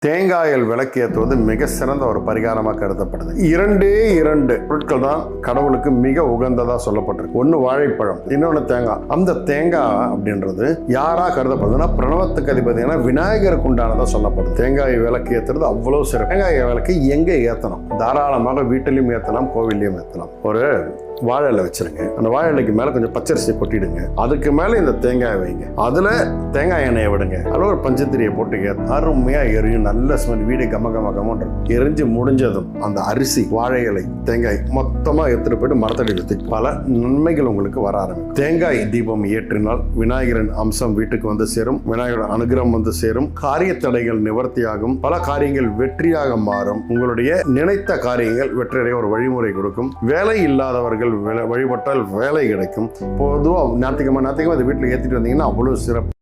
தேங்காயில் விளக்கேற்றுவது மிக சிறந்த ஒரு பரிகாரமாக கருதப்படுது. இரண்டு பொருட்கள் தான் கடவுளுக்கு மிக உகந்ததாக சொல்லப்பட்டிருக்கு. ஒன்று வாழைப்பழம், இன்னொன்று தேங்காய். அந்த தேங்காய் அப்படின்றது யாராக கருதப்படுதுன்னா பிரணவத்துக்கு அதிபதியான விநாயகருக்கு உண்டானதாக சொல்லப்படுது. தேங்காய் விளக்கு ஏற்றுறது அவ்வளோ சிறப்பு. தேங்காய் விளக்கு எங்கே ஏற்றணும்? தாராளமாக வீட்டிலையும் ஏற்றலாம், கோவில்லையும் ஏற்றலாம். ஒரு வாழை இலை வச்சிருங்க. அந்த வாழை இலைக்கு மேலே கொஞ்சம் பச்சரிசியை கொட்டிடுங்க. அதுக்கு மேலே இந்த தேங்காய் வைங்க. அதில் தேங்காய் எண்ணெயை விடுங்க. அதில் ஒரு பஞ்சத்திரியை போட்டு அருமையாக எரியும். நல்ல ஸ்மெல், வீடு கம கம கமன்றது. எரிஞ்சு முடிஞ்சதும் அந்த அரிசி, வாழை இலை, தேங்காய் மொத்தமாக எடுத்துட்டு போயிட்டு மரத்தடியில் தூக்கி பல நன்மைகள் உங்களுக்கு வர ஆரம்பிக்கும். தேங்காய் தீபம் ஏற்றினால் விநாயகரின் அம்சம் வீட்டுக்கு வந்து சேரும். விநாயகரின் அனுகிரகம் வந்து சேரும். காரிய தடைகள் நிவர்த்தியாகும். பல காரியங்கள் வெற்றியாக மாறும். உங்களுடைய நினைத்த காரியங்கள் வெற்றியடைய ஒரு வழிமுறை கொடுக்கும். வேலை இல்லாதவர்கள் வழிபட்டால் வேலை கிடைக்கும். பொதுவாக ஞாயிற்றுக்கிழமை அதை வீட்டில் ஏற்றிட்டு வந்தீங்கன்னா அவ்வளோ சிறப்பு.